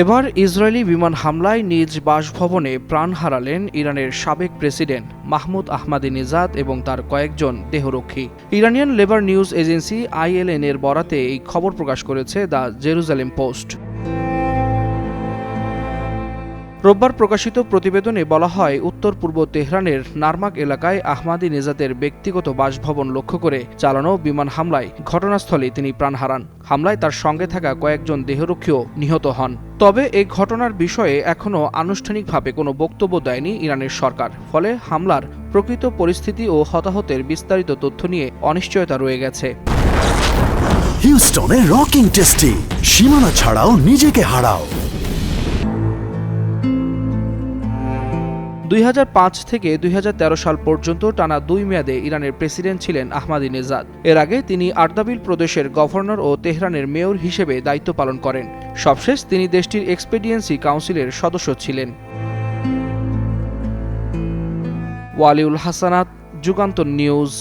এবার ইসরায়েলি বিমান হামলায় নিজ বাসভবনে প্রাণ হারালেন ইরানের সাবেক প্রেসিডেন্ট মাহমুদ আহমাদিনেজাদ এবং তার কয়েকজন দেহরক্ষী। Iranian labour news agency ILN এর বরাতে এই খবর প্রকাশ করেছে দ্য জেরুজালেম পোস্ট। রোববার প্রকাশিত প্রতিবেদনে বলা হয়, উত্তর পূর্ব তেহরানের নারমাক এলাকায় আহমাদিনেজাদের ব্যক্তিগত বাসভবন লক্ষ্য করে চালানো বিমান হামলায় ঘটনাস্থলেই তিনি প্রাণ হারান। হামলায় তার সঙ্গে থাকা কয়েকজন দেহরক্ষীও নিহত হন। তবে এই ঘটনার বিষয়ে এখনও আনুষ্ঠানিকভাবে কোনো বক্তব্য দেয়নি ইরানের সরকার। ফলে হামলার প্রকৃত পরিস্থিতি ও হতাহতের বিস্তারিত তথ্য নিয়ে অনিশ্চয়তা রয়ে গেছে। হিউস্টনে রকিং টেস্টি, সীমানা ছাড়াও নিজেকে হারাও। 2005 থেকে 2013 সাল পর্যন্ত টানা 2 মেয়াদে ইরানের প্রেসিডেন্ট ছিলেন আহমাদিনেজাদ। এর আগে তিনি আর্দাবিল প্রদেশের গভর্নর ও তেহরানের মেয়র হিসেবে দায়িত্ব পালন করেন। সবশেষ তিনি দেশটির এক্সপেডিয়েন্সি কাউন্সিলের সদস্য ছিলেন। ওয়ালিউল হাসানাত, যুগান্তর নিউজ।